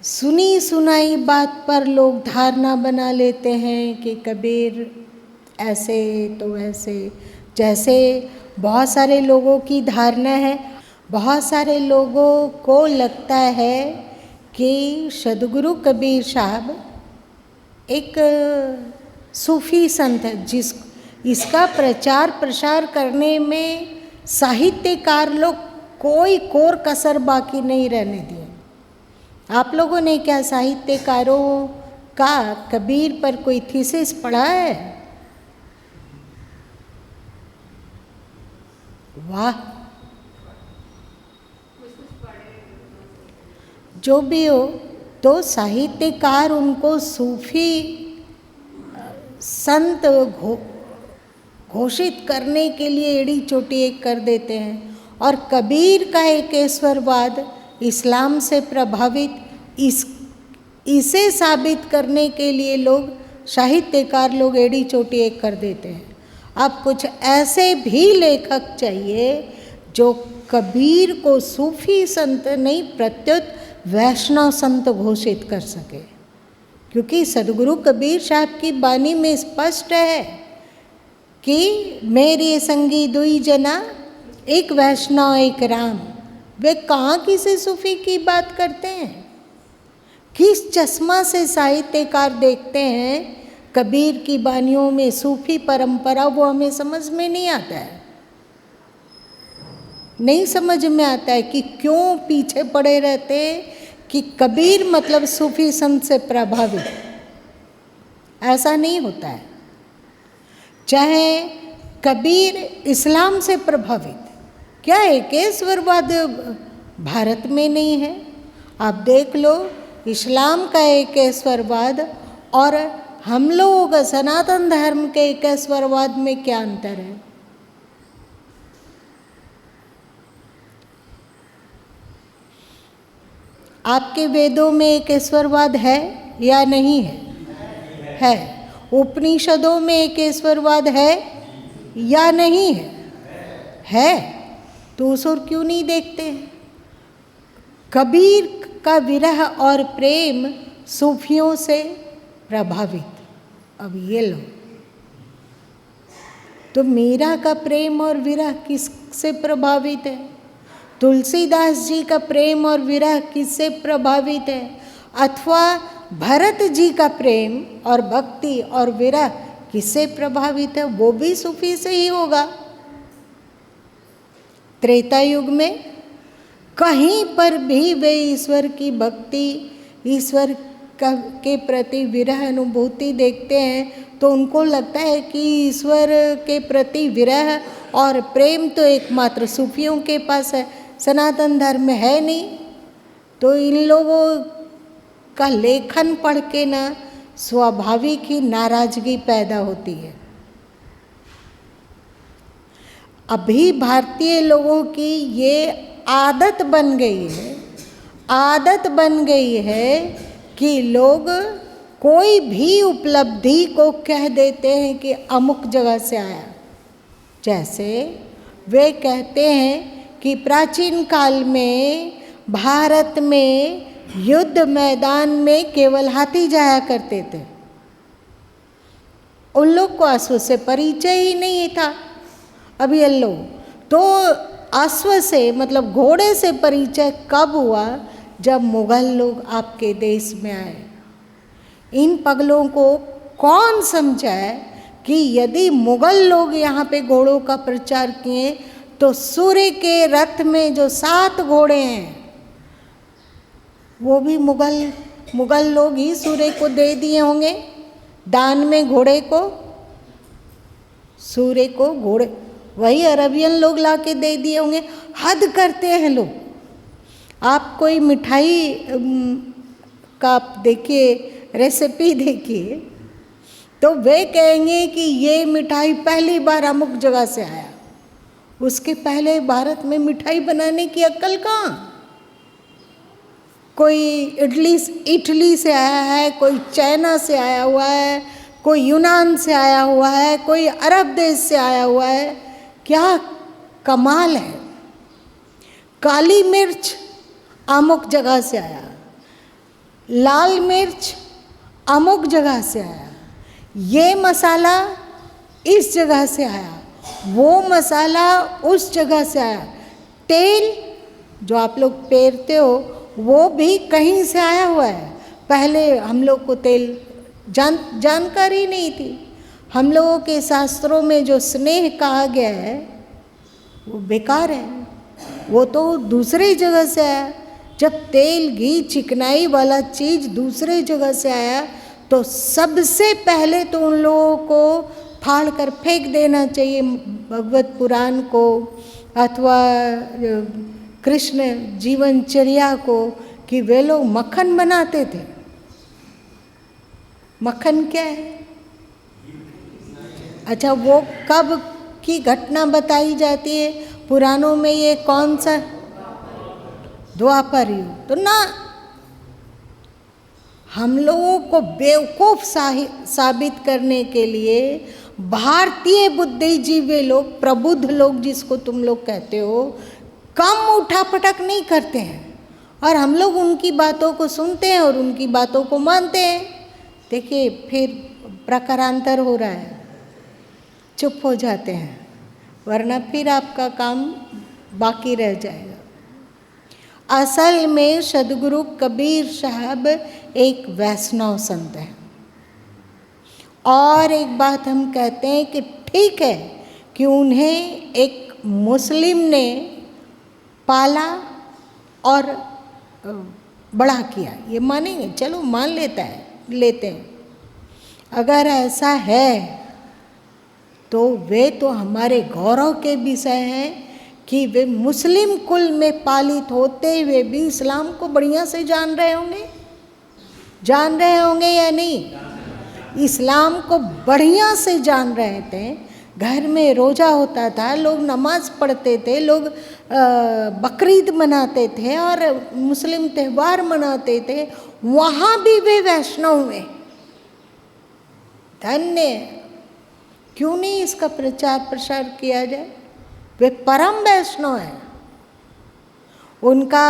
सुनी सुनाई बात पर लोग धारणा बना लेते हैं कि कबीर ऐसे तो ऐसे। जैसे बहुत सारे लोगों की धारणा है, बहुत सारे लोगों को लगता है कि सद्गुरु कबीर साहब एक सूफी संत है, इसका प्रचार प्रसार करने में साहित्यकार लोग कोई कोर कसर बाकी नहीं रहने दिए। आप लोगों ने क्या साहित्यकारों का कबीर पर कोई थीसिस पढ़ा है? वाह, जो भी हो, तो साहित्यकार उनको सूफी संत घोषित करने के लिए एड़ी चोटी एक कर देते हैं। और कबीर का एक ईश्वरवाद इस्लाम से प्रभावित, इसे साबित करने के लिए लोग साहित्यकार लोग एड़ी चोटी एक कर देते हैं। अब कुछ ऐसे भी लेखक चाहिए जो कबीर को सूफी संत नहीं प्रत्युत वैष्णव संत घोषित कर सके, क्योंकि सद्गुरु कबीर साहब की वाणी में स्पष्ट है कि मेरे संगी दुई जना, एक वैष्णव एक राम। वे कहाँ किसी सूफी की बात करते हैं? किस चश्मा से साहित्यकार देखते हैं कबीर की वाणियों में सूफी परंपरा? वो हमें समझ में नहीं आता है, नहीं समझ में आता है कि क्यों पीछे पड़े रहते कि कबीर मतलब सूफी संत से प्रभावित। ऐसा नहीं होता है। चाहे कबीर इस्लाम से प्रभावित, क्या एकेश्वरवाद भारत में नहीं है? आप देख लो, इस्लाम का एकेश्वरवाद और हम लोग सनातन धर्म के एकेश्वरवाद में क्या अंतर है? आपके वेदों में एकेश्वरवाद है या नहीं है? है। उपनिषदों में एकेश्वरवाद है या नहीं है? है। तो उस ओर क्यों नहीं देखते हैं? कबीर का विरह और प्रेम सूफियों से प्रभावित। अब ये लो, तो मीरा का प्रेम और विरह किससे प्रभावित है? तुलसीदास जी का प्रेम और विरह किससे प्रभावित है? अथवा भरत जी का प्रेम और भक्ति और विरह किससे प्रभावित है? वो भी सूफी से ही होगा। त्रेता युग में कहीं पर भी वे ईश्वर की भक्ति, ईश्वर के प्रति विरह अनुभूति देखते हैं तो उनको लगता है कि ईश्वर के प्रति विरह और प्रेम तो एकमात्र सूफियों के पास है, सनातन धर्म में है नहीं। तो इन लोगों का लेखन पढ़ के ना स्वाभाविक ही नाराजगी पैदा होती है। अभी भारतीय लोगों की ये आदत बन गई है कि लोग कोई भी उपलब्धि को कह देते हैं कि अमुक जगह से आया। जैसे वे कहते हैं कि प्राचीन काल में भारत में युद्ध मैदान में केवल हाथी जाया करते थे। उन लोग को अश्व से परिचय ही नहीं था। अभी लो, तो अश्व से मतलब घोड़े से परिचय कब हुआ? जब मुगल लोग आपके देश में आए। इन पगलों को कौन समझाए कि यदि मुगल लोग यहाँ पे घोड़ों का प्रचार किए तो सूर्य के रथ में जो 7 घोड़े हैं वो भी मुगल लोग ही सूर्य को दे दिए होंगे दान में। घोड़े को, सूर्य को घोड़े वही अरबियन लोग ला के दे दिए होंगे। हद करते हैं लोग। आप कोई मिठाई का देखिए, रेसिपी देखिए, तो वे कहेंगे कि ये मिठाई पहली बार अमुक जगह से आया। उसके पहले भारत में मिठाई बनाने की अक्ल कहाँ? कोई इटली से आया है, कोई चाइना से आया हुआ है, कोई यूनान से आया हुआ है, कोई अरब देश से आया हुआ है। क्या कमाल है। काली मिर्च अमुक जगह से आया, लाल मिर्च अमुक जगह से आया, ये मसाला इस जगह से आया, वो मसाला उस जगह से आया, तेल जो आप लोग पेरते हो वो भी कहीं से आया हुआ है। पहले हम लोग को तेल जानकारी नहीं थी। हम लोगों के शास्त्रों में जो स्नेह कहा गया है वो बेकार है, वो तो दूसरी जगह से आया। जब तेल घी चिकनाई वाला चीज़ दूसरे जगह से आया तो सबसे पहले तो उन लोगों को फाड़ कर फेंक देना चाहिए, भगवत पुराण को अथवा कृष्ण जीवनचर्या को, कि वे लोग मक्खन बनाते थे। मक्खन क्या है? अच्छा, वो कब की घटना बताई जाती है पुराणों में? ये कौन सा? द्वापर युग। तो ना, हम लोगों को बेवकूफ साबित करने के लिए भारतीय बुद्धिजीवी लोग, प्रबुद्ध लोग जिसको तुम लोग कहते हो, कम उठापटक नहीं करते हैं और हम लोग उनकी बातों को सुनते हैं और उनकी बातों को मानते हैं। देखिए फिर प्रकारांतर हो रहा है, चुप हो जाते हैं, वरना फिर आपका काम बाकी रह जाएगा। असल में सदगुरु कबीर साहब एक वैष्णव संत है। और एक बात हम कहते हैं कि ठीक है कि उन्हें एक मुस्लिम ने पाला और बड़ा किया, ये मानेंगे, चलो मान लेते हैं। अगर ऐसा है तो वे तो हमारे गौरव के विषय हैं कि वे मुस्लिम कुल में पालित होते हुए भी इस्लाम को बढ़िया से जान रहे होंगे या नहीं? इस्लाम को बढ़िया से जान रहे थे। घर में रोज़ा होता था, लोग नमाज पढ़ते थे, लोग बकरीद मनाते थे और मुस्लिम त्यौहार मनाते थे, वहाँ भी वे वैष्णव में। धन्य, क्यों नहीं इसका प्रचार प्रसार किया जाए? वे परम वैष्णव हैं। उनका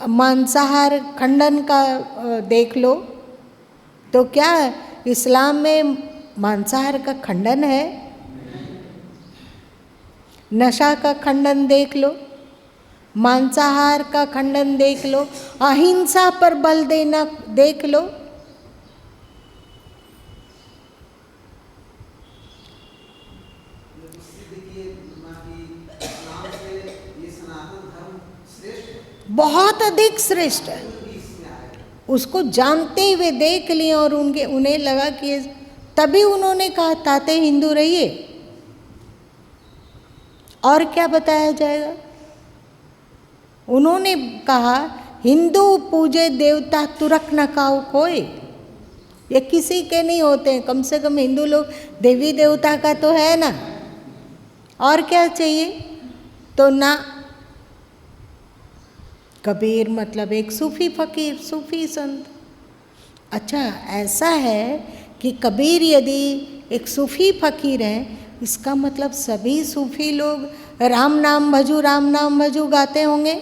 मांसाहार खंडन का देख लो तो क्या इस्लाम में मांसाहार का खंडन है? नशा का खंडन देख लो, मांसाहार का खंडन देख लो, अहिंसा पर बल देना देख लो। बहुत अधिक श्रेष्ठ है। उसको जानते हुए देख लिए और उन्हें लगा कि तभी उन्होंने कहा ताते हिंदू रहिए। और क्या बताया जाएगा? उन्होंने कहा हिंदू पूजे देवता तुरक न काऊ कोई। ये किसी के नहीं होते हैं, कम से कम हिंदू लोग देवी देवता का तो है ना, और क्या चाहिए? तो ना, कबीर मतलब एक सूफी फकीर, सूफी संत। अच्छा, ऐसा है कि कबीर यदि एक सूफी फकीर हैं, इसका मतलब सभी सूफी लोग राम नाम भजू गाते होंगे।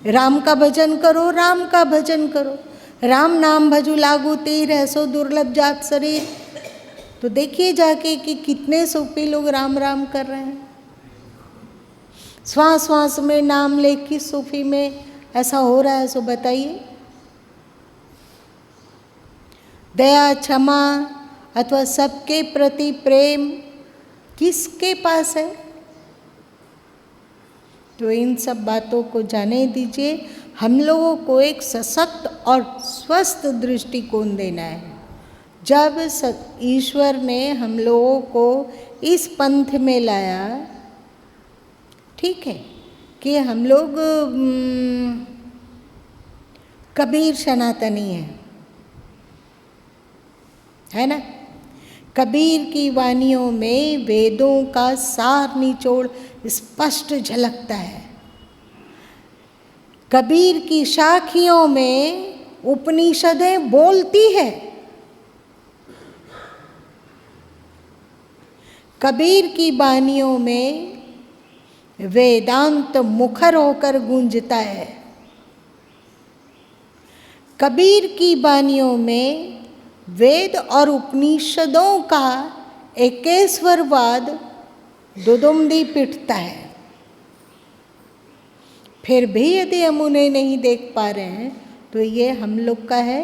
राम का भजन करो, राम का भजन करो, राम नाम भजू लागू तीर ऐसो दुर्लभ जात शरीर। तो देखिए जाके कि कितने सूफी लोग राम राम कर रहे हैं। श्वास श्वास में नाम ले, किस सूफी में ऐसा हो रहा है? सो बताइए। दया, क्षमा अथवा सबके प्रति प्रेम किसके पास है? तो इन सब बातों को जाने दीजिए। हम लोगों को एक सशक्त और स्वस्थ दृष्टिकोण देना है। जब ईश्वर ने हम लोगों को इस पंथ में लाया, ठीक है कि हम लोग कबीर सनातनी है ना। कबीर की वानियों में वेदों का सार निचोड़ स्पष्ट झलकता है। कबीर की साखियों में उपनिषदें बोलती है। कबीर की वानियों में वेदांत मुखर होकर गूंजता है। कबीर की वाणियों में वेद और उपनिषदों का एकेश्वरवाद दुदुमदी पिटता है। फिर भी यदि हम उन्हें नहीं देख पा रहे हैं तो ये हम लोग का है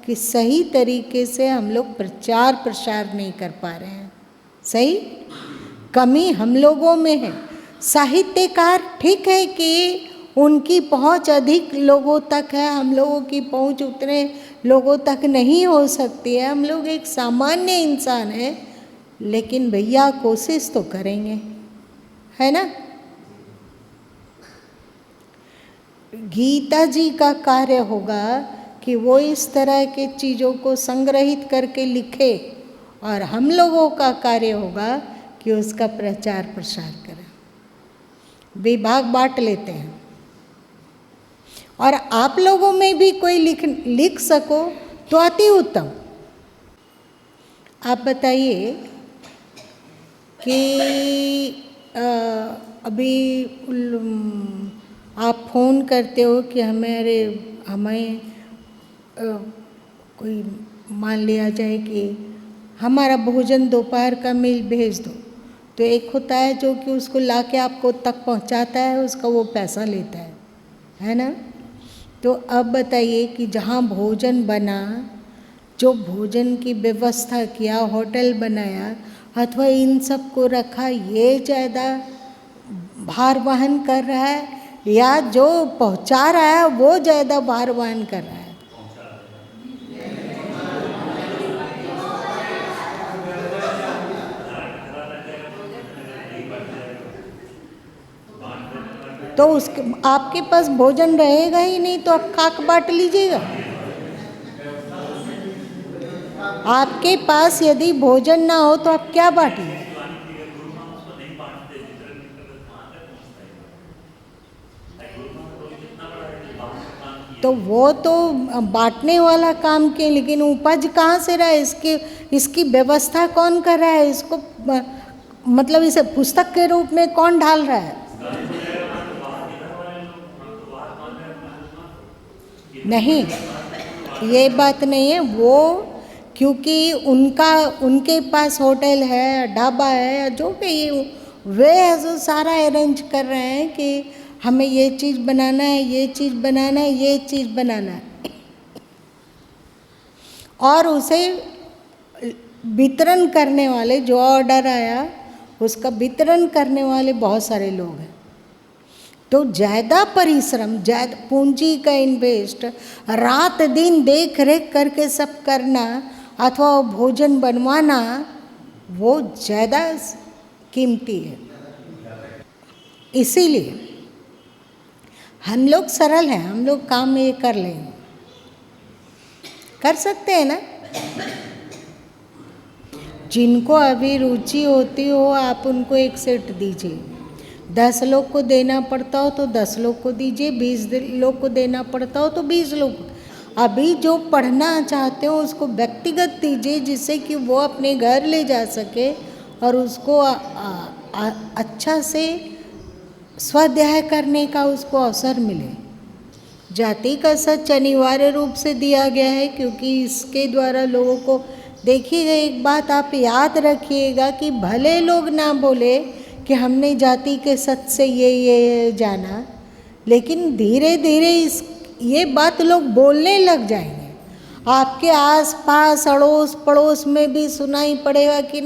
कि सही तरीके से हम लोग प्रचार प्रसार नहीं कर पा रहे हैं। सही कमी हम लोगों में है। साहित्यकार ठीक है कि उनकी पहुंच अधिक लोगों तक है, हम लोगों की पहुंच उतने लोगों तक नहीं हो सकती है। हम लोग एक सामान्य इंसान हैं, लेकिन भैया कोशिश तो करेंगे, है ना। गीता जी का कार्य होगा कि वो इस तरह के चीज़ों को संग्रहित करके लिखे, और हम लोगों का कार्य होगा कि उसका प्रचार प्रसार करें। विभाग बांट लेते हैं, और आप लोगों में भी कोई लिख सको तो अति उत्तम। आप बताइए कि अभी आप फ़ोन करते हो कि हमें कोई मान लिया जाए कि हमारा भोजन दोपहर का मील भेज दो, तो एक होता है जो कि उसको लाके आपको तक पहुंचाता है, उसका वो पैसा लेता है ना। तो अब बताइए कि जहाँ भोजन बना, जो भोजन की व्यवस्था किया, होटल बनाया अथवा इन सब को रखा, ये ज़्यादा भार वहन कर रहा है या जो पहुंचा रहा है वो ज़्यादा भार वहन कर रहा है? तो उसके आपके पास भोजन रहेगा ही नहीं, तो आप खाक बांट लीजिएगा। आपके पास यदि भोजन ना हो तो आप क्या बांटिए? तो वो तो बांटने वाला काम किए, लेकिन उपज कहाँ से रहा है? इसकी व्यवस्था कौन कर रहा है? इसको मतलब इसे पुस्तक के रूप में कौन ढाल रहा है? नहीं, ये बात नहीं है। वो क्योंकि उनके पास होटल है, ढाबा है, जो भी वे जो सारा अरेंज कर रहे हैं कि हमें ये चीज़ बनाना है, ये चीज़ बनाना है, ये चीज़ बनाना है, और उसे वितरण करने वाले, जो ऑर्डर आया उसका वितरण करने वाले बहुत सारे लोग हैं। तो ज़्यादा परिश्रम, ज़्यादा पूंजी का इन्वेस्ट, रात दिन देख रेख करके सब करना अथवा भोजन बनवाना, वो ज़्यादा कीमती है। इसीलिए हम लोग सरल हैं, हम लोग काम ये कर लेंगे, कर सकते हैं ना। जिनको अभी रुचि होती हो आप उनको एक सेट दीजिए। 10 लोग को देना पड़ता हो तो 10 लोग को दीजिए, 20 लोग को देना पड़ता हो तो 20 लोग को। अभी जो पढ़ना चाहते हो उसको व्यक्तिगत दीजिए, जिससे कि वो अपने घर ले जा सके और उसको अच्छा से स्वाध्याय करने का उसको अवसर मिले। जाति का सच अनिवार्य रूप से दिया गया है, क्योंकि इसके द्वारा लोगों को, देखिएगा एक बात आप याद रखिएगा कि भले लोग ना बोले कि हमने जाति के सच से ये जाना, लेकिन धीरे धीरे ये बात लोग बोलने लग जाएंगे। आपके आस पास अड़ोस पड़ोस में भी सुनाई पड़ेगा कि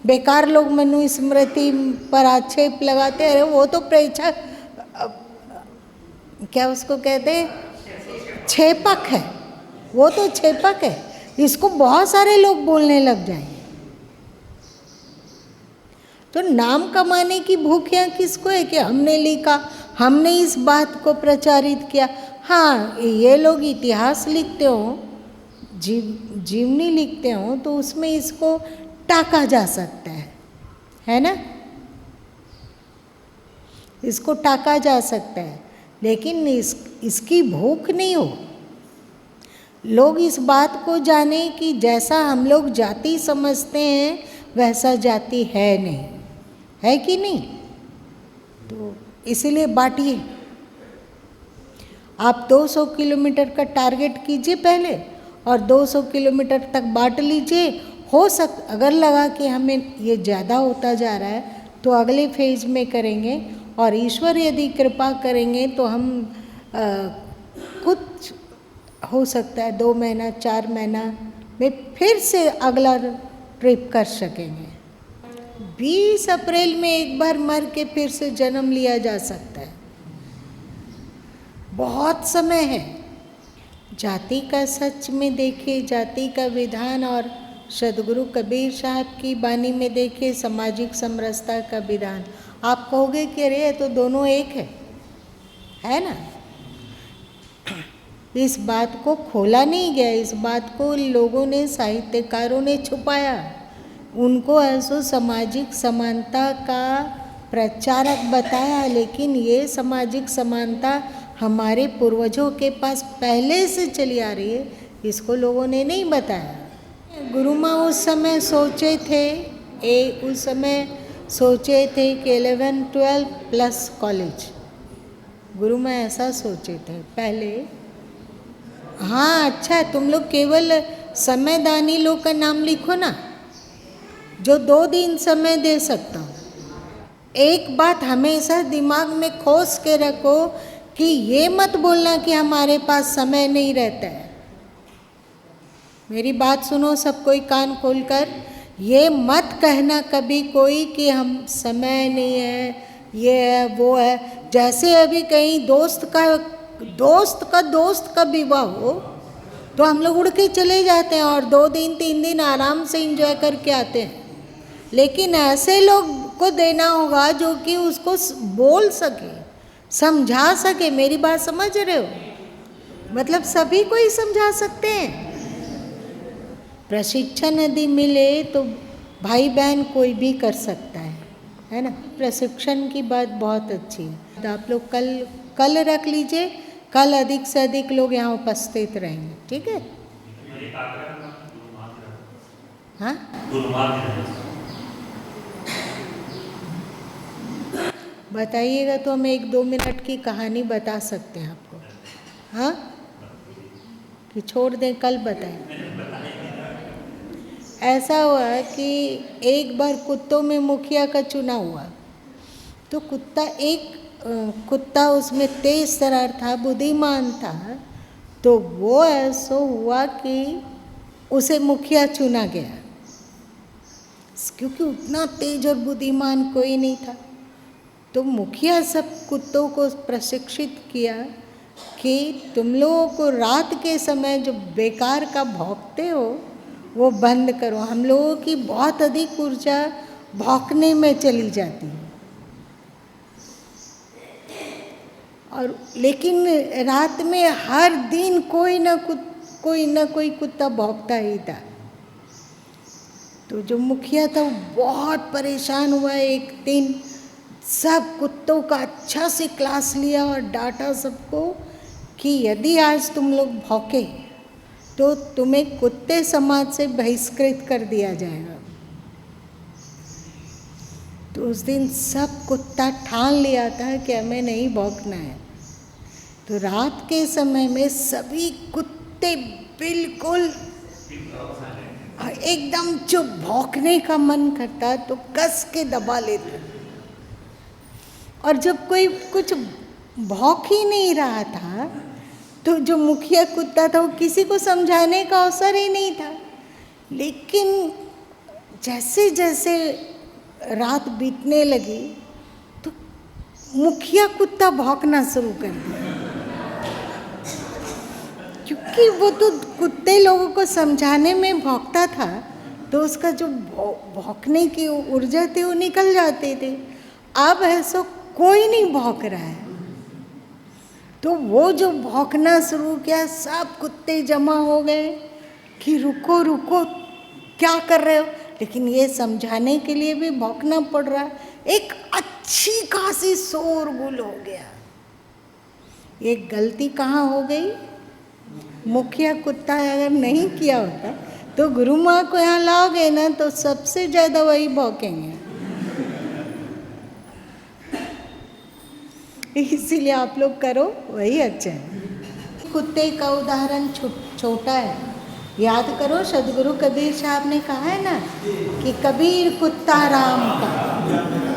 बेकार लोग मनुस्मृति पर आक्षेप लगाते हैं। अरे वो तो प्रेक्षक, क्या उसको कहते हैं, छेपक है, वो तो छेपक है। इसको बहुत सारे लोग बोलने लग जाएंगे। तो नाम कमाने की भूख यहाँ किसको है कि हमने लिखा, हमने इस बात को प्रचारित किया। हाँ, ये लोग इतिहास लिखते हो, जीवनी लिखते हो, तो उसमें इसको टाका जा सकता है ना, इसको टाका जा सकता है, लेकिन इसकी भूख नहीं हो। लोग इस बात को जाने कि जैसा हम लोग जाति समझते हैं वैसा जाति है नहीं, है कि नहीं। तो इसीलिए बांटिए। आप 200 किलोमीटर का टारगेट कीजिए पहले और 200 किलोमीटर तक बांट लीजिए। अगर लगा कि हमें ये ज़्यादा होता जा रहा है तो अगले फेज में करेंगे, और ईश्वर यदि कृपा करेंगे तो हम कुछ हो सकता है 2 महीना 4 महीना में फिर से अगला ट्रिप कर सकेंगे। 20 अप्रैल में एक बार मर के फिर से जन्म लिया जा सकता है, बहुत समय है। जाति का सच में देखे, जाति का विधान, और सदगुरु कबीर साहब की बानी में देखे सामाजिक समरसता का विधान। आप कहोगे कि अरे ये तो दोनों एक है ना। इस बात को खोला नहीं गया, इस बात को लोगों ने, साहित्यकारों ने छुपाया। उनको ऐसो सामाजिक समानता का प्रचारक बताया, लेकिन ये सामाजिक समानता हमारे पूर्वजों के पास पहले से चली आ रही है, इसको लोगों ने नहीं बताया। गुरु माँ उस समय सोचे थे कि 11-12 प्लस कॉलेज, गुरु माँ ऐसा सोचे थे पहले। हाँ अच्छा है, तुम लोग केवल समयदानी लोग का नाम लिखो ना, जो 2 दिन समय दे सकता हूँ। एक बात हमेशा दिमाग में खोस के रखो कि ये मत बोलना कि हमारे पास समय नहीं रहता है। मेरी बात सुनो सब कोई कान खोलकर, ये मत कहना कभी कोई कि हम समय नहीं है, ये है वो है। जैसे अभी कहीं दोस्त का विवाह हो तो हम लोग उड़ के चले जाते हैं और 2 दिन 3 दिन आराम से एंजॉय करके आते हैं। लेकिन ऐसे लोग को देना होगा जो कि उसको बोल सके, समझा सके। मेरी बात समझ रहे हो? मतलब सभी को ही समझा सकते हैं। प्रशिक्षण यदि मिले तो भाई बहन कोई भी कर सकता है ना। प्रशिक्षण की बात बहुत अच्छी है। तो आप लोग कल रख लीजिए, कल अधिक से अधिक लोग यहाँ उपस्थित रहेंगे, ठीक है? हाँ बताइएगा तो हम 1-2 मिनट की कहानी बता सकते हैं आपको। हाँ कि छोड़ दें, कल बताएं। ऐसा हुआ कि एक बार कुत्तों में मुखिया का चुनाव हुआ, तो कुत्ता उसमें तेज तर्रार था, बुद्धिमान था। तो वो ऐसा हुआ कि उसे मुखिया चुना गया, क्योंकि उतना तेज और बुद्धिमान कोई नहीं था। तो मुखिया सब कुत्तों को प्रशिक्षित किया कि तुम लोगों को रात के समय जो बेकार का भौंकते हो वो बंद करो। हम लोगों की बहुत अधिक ऊर्जा भौंकने में चली जाती है, और लेकिन रात में हर दिन कोई ना कोई कुत्ता भौंकता ही था। तो जो मुखिया था वो बहुत परेशान हुआ। एक दिन सब कुत्तों का अच्छा से क्लास लिया और डांटा सबको कि यदि आज तुम लोग भौंके तो तुम्हें कुत्ते समाज से बहिष्कृत कर दिया जाएगा। तो उस दिन सब कुत्ता ठान लिया था कि हमें नहीं भौंकना है। तो रात के समय में सभी कुत्ते बिल्कुल एकदम चुप, भौंकने का मन करता तो कस के दबा लेते, और जब कोई कुछ भौंक ही नहीं रहा था तो जो मुखिया कुत्ता था वो किसी को समझाने का अवसर ही नहीं था। लेकिन जैसे जैसे रात बीतने लगी तो मुखिया कुत्ता भौंकना शुरू कर दिया, क्योंकि वो तो कुत्ते लोगों को समझाने में भौंकता था, तो उसका जो भौंकने की ऊर्जा थी वो निकल जाते थे। अब ऐसा कोई नहीं भौंक रहा है, तो वो जो भौंकना शुरू किया, सब कुत्ते जमा हो गए कि रुको रुको क्या कर रहे हो। लेकिन ये समझाने के लिए भी भौंकना पड़ रहा। एक अच्छी खासी शोरगुल हो गया। ये गलती कहाँ हो गई? मुखिया कुत्ता अगर नहीं किया होता तो गुरु माँ को यहाँ लाओगे ना तो सबसे ज़्यादा वही भौंकेंगे। इसीलिए आप लोग करो, वही अच्छा है। कुत्ते का उदाहरण छोटा है। याद करो सदगुरु कबीर साहब ने कहा है ना कि कबीर कुत्ता राम का।